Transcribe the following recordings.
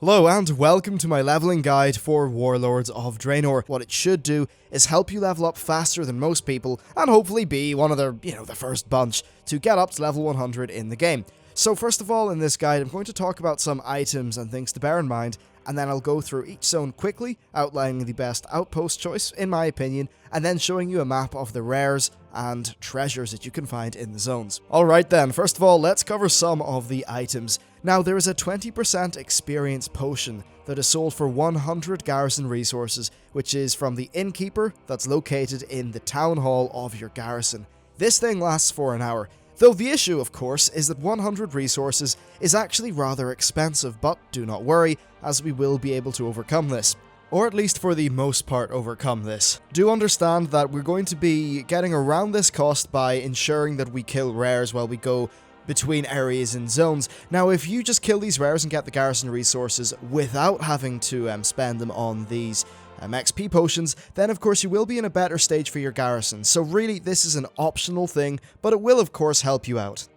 Hello and welcome to my leveling guide for Warlords of Draenor. What it should do is help you level up faster than most people and hopefully be one of the first bunch to get up to level 100 in the game. So first of all, in this guide I'm going to talk about some items and things to bear in mind, and then I'll go through each zone quickly, outlining the best outpost choice in my opinion, and then showing you a map of the rares and treasures that you can find in the zones. Alright then, first of all let's cover some of the items. Now, there is a 20% experience potion that is sold for 100 Garrison Resources, which is from the innkeeper that's located in the town hall of your garrison. This thing lasts for an hour, though the issue, of course, is that 100 resources is actually rather expensive, but do not worry, as we will be able to overcome this. Or at least for the most part overcome this. Do understand that we're going to be getting around this cost by ensuring that we kill rares while we go between areas and zones. Now, if you just kill these rares and get the garrison resources without having to spend them on these XP potions, then of course you will be in a better stage for your garrison. So really, this is an optional thing, but it will of course help you out.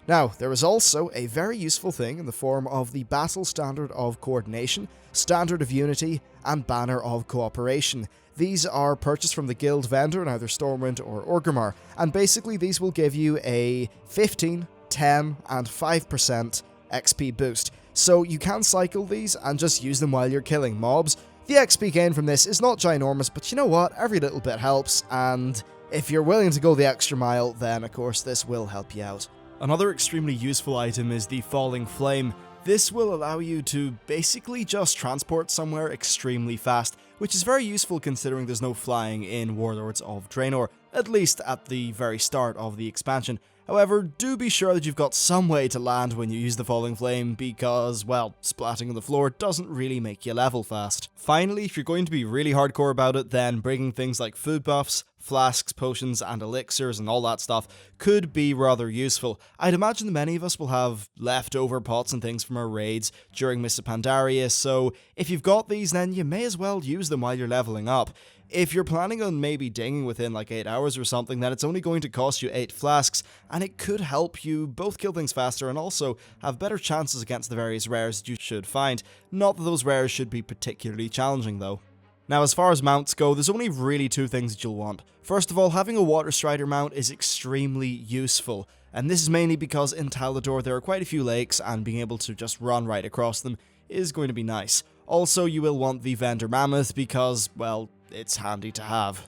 Now, there is also a very useful thing in the form of the Battle Standard of Coordination, Standard of Unity, and Banner of Cooperation. These are purchased from the guild vendor in either Stormwind or Orgrimmar, and basically these will give you a 15, 10, and 5% XP boost. So you can cycle these and just use them while you're killing mobs. The XP gain from this is not ginormous, but you know what, every little bit helps, and if you're willing to go the extra mile, then of course this will help you out. Another extremely useful item is the Falling Flame. This will allow you to basically just transport somewhere extremely fast, which is very useful considering there's no flying in Warlords of Draenor, at least at the very start of the expansion. However, do be sure that you've got some way to land when you use the Falling Flame because, well, splatting on the floor doesn't really make you level fast. Finally, if you're going to be really hardcore about it, then bringing things like food buffs, flasks, potions, and elixirs and all that stuff could be rather useful. I'd imagine that many of us will have leftover pots and things from our raids during Mists of Pandaria, so if you've got these, then you may as well use them while you're leveling up. If you're planning on maybe dinging within like 8 hours or something, then it's only going to cost you 8 flasks, and it could help you both kill things faster and also have better chances against the various rares that you should find. Not that those rares should be particularly challenging though. Now, as far as mounts go, there's only really two things that you'll want. First of all, having a Water Strider mount is extremely useful, and this is mainly because in Talador there are quite a few lakes, and being able to just run right across them is going to be nice. Also, you will want the Vendor Mammoth because, well, it's handy to have.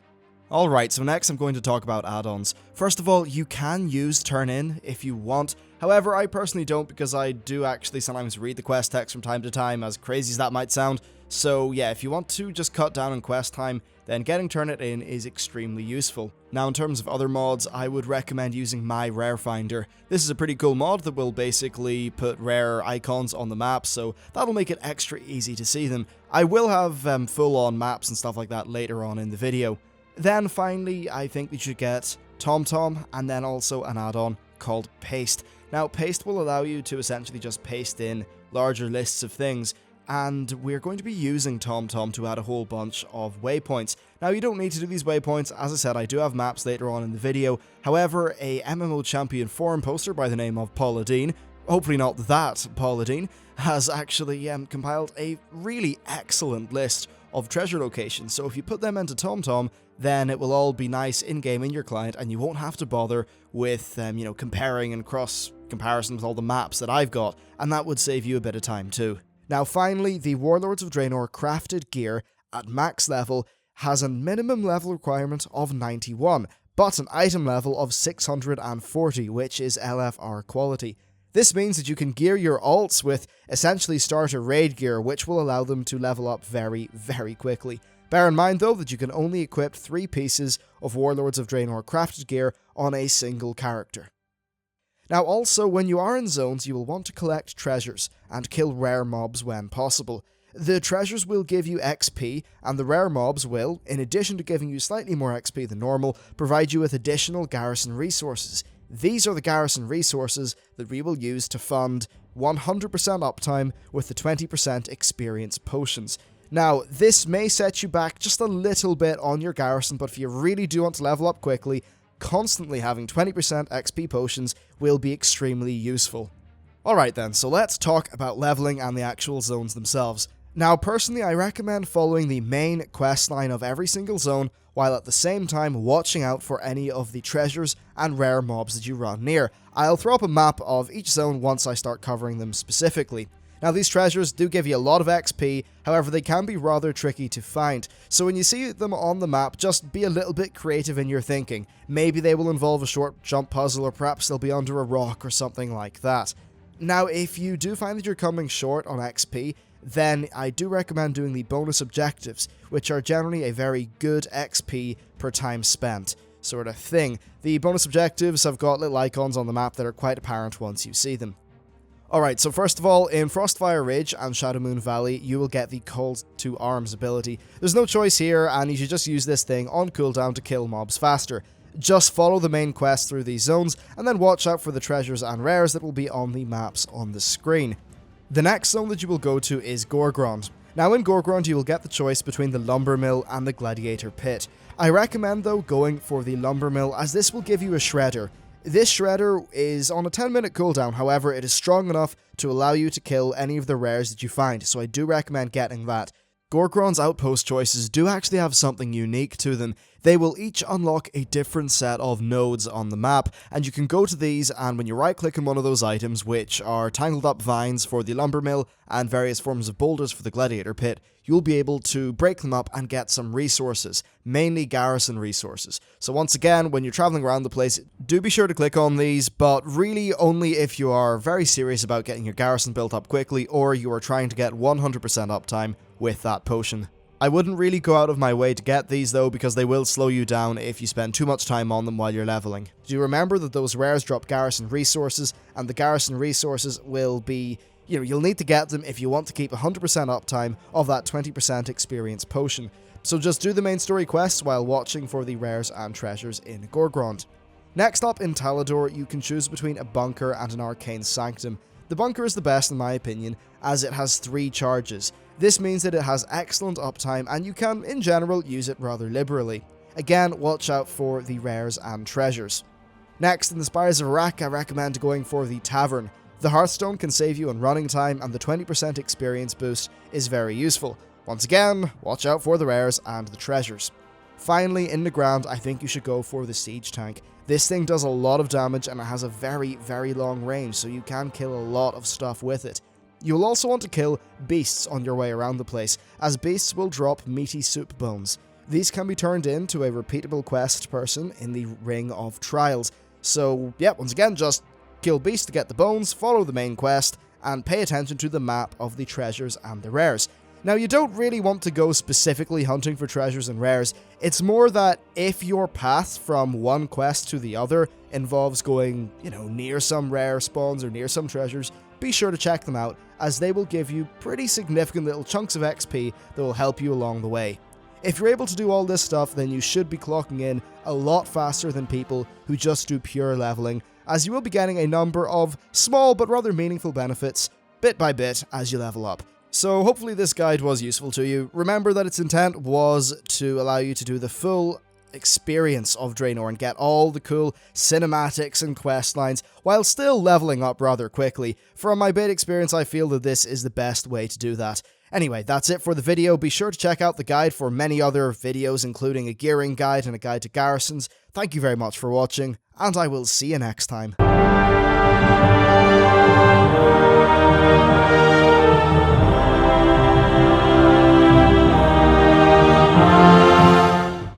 Alright, so next I'm going to talk about add-ons. First of all, you can use Turn In if you want. However, I personally don't because I do actually sometimes read the quest text from time to time, as crazy as that might sound. So yeah, if you want to just cut down on quest time, then getting Turn It In is extremely useful. Now in terms of other mods, I would recommend using My Rare Finder. This is a pretty cool mod that will basically put rare icons on the map, so that'll make it extra easy to see them. I will have full-on maps and stuff like that later on in the video. Then finally, I think you should get TomTom, and then also an add-on called Paste. Now, Paste will allow you to essentially just paste in larger lists of things, and we're going to be using TomTom to add a whole bunch of waypoints. Now, you don't need to do these waypoints. As I said, I do have maps later on in the video. However, a MMO champion forum poster by the name of Paula Dean, hopefully not that Paula Dean, has actually compiled a really excellent list of treasure locations. So if you put them into TomTom, then it will all be nice in-game in your client, and you won't have to bother with, comparing and cross-comparison with all the maps that I've got, and that would save you a bit of time too. Now finally, the Warlords of Draenor crafted gear at max level has a minimum level requirement of 91, but an item level of 640, which is LFR quality. This means that you can gear your alts with essentially starter raid gear, which will allow them to level up very, very quickly. Bear in mind though that you can only equip 3 pieces of Warlords of Draenor crafted gear on a single character. Now also, when you are in zones, you will want to collect treasures and kill rare mobs when possible. The treasures will give you XP, and the rare mobs will, in addition to giving you slightly more XP than normal, provide you with additional garrison resources. These are the garrison resources that we will use to fund 100% uptime with the 20% experience potions. Now, this may set you back just a little bit on your garrison, but if you really do want to level up quickly, constantly having 20% XP potions will be extremely useful. Alright then, so let's talk about leveling and the actual zones themselves. Now personally I recommend following the main questline of every single zone, while at the same time watching out for any of the treasures and rare mobs that you run near. I'll throw up a map of each zone once I start covering them specifically. Now these treasures do give you a lot of XP, however they can be rather tricky to find, so when you see them on the map, just be a little bit creative in your thinking. Maybe they will involve a short jump puzzle, or perhaps they'll be under a rock or something like that. Now if you do find that you're coming short on XP, then I do recommend doing the bonus objectives, which are generally a very good XP per time spent sort of thing. The bonus objectives have got little icons on the map that are quite apparent once you see them. Alright, so first of all, in Frostfire Ridge and Shadowmoon Valley, you will get the Call to Arms ability. There's no choice here, and you should just use this thing on cooldown to kill mobs faster. Just follow the main quest through these zones, and then watch out for the treasures and rares that will be on the maps on the screen. The next zone that you will go to is Gorgrond. Now in Gorgrond you will get the choice between the Lumber Mill and the Gladiator Pit. I recommend though going for the Lumber Mill, as this will give you a Shredder. This Shredder is on a 10-minute cooldown, however it is strong enough to allow you to kill any of the rares that you find, so I do recommend getting that. Gorgrond's outpost choices do actually have something unique to them. They will each unlock a different set of nodes on the map, and you can go to these, and when you right click on one of those items, which are tangled up vines for the Lumber Mill and various forms of boulders for the Gladiator Pit, you'll be able to break them up and get some resources, mainly Garrison Resources. So once again, when you're traveling around the place, do be sure to click on these, but really only if you are very serious about getting your garrison built up quickly, or you are trying to get 100% uptime with that potion. I wouldn't really go out of my way to get these though, because they will slow you down if you spend too much time on them while you're leveling. Do remember that those rares drop Garrison Resources, and the Garrison Resources will be, you'll need to get them if you want to keep 100% uptime of that 20% experience potion. So just do the main story quests while watching for the rares and treasures in Gorgrond. Next up in Talador, you can choose between a bunker and an arcane sanctum. The bunker is the best in my opinion, as it has 3 charges. This means that it has excellent uptime, and you can, in general, use it rather liberally. Again, watch out for the rares and treasures. Next, in the Spires of Iraq, I recommend going for the Tavern. The Hearthstone can save you on running time, and the 20% experience boost is very useful. Once again, watch out for the rares and the treasures. Finally, in the ground, I think you should go for the Siege Tank. This thing does a lot of damage, and it has a very, very long range, so you can kill a lot of stuff with it. You'll also want to kill beasts on your way around the place, as beasts will drop meaty soup bones. These can be turned into a repeatable quest person in the Ring of Trials. So yeah, once again, just kill beasts to get the bones, follow the main quest, and pay attention to the map of the treasures and the rares. Now you don't really want to go specifically hunting for treasures and rares, it's more that if your path from one quest to the other involves going, near some rare spawns or near some treasures, be sure to check them out, as they will give you pretty significant little chunks of XP that will help you along the way. If you're able to do all this stuff, then you should be clocking in a lot faster than people who just do pure leveling, as you will be getting a number of small but rather meaningful benefits, bit by bit, as you level up. So hopefully this guide was useful to you. Remember that its intent was to allow you to do the full experience of Draenor and get all the cool cinematics and quest lines while still leveling up rather quickly. From my beta experience, I feel that this is the best way to do that. Anyway, that's it for the video. Be sure to check out the guide for many other videos, including a gearing guide and a guide to garrisons. Thank you very much for watching, and I will see you next time.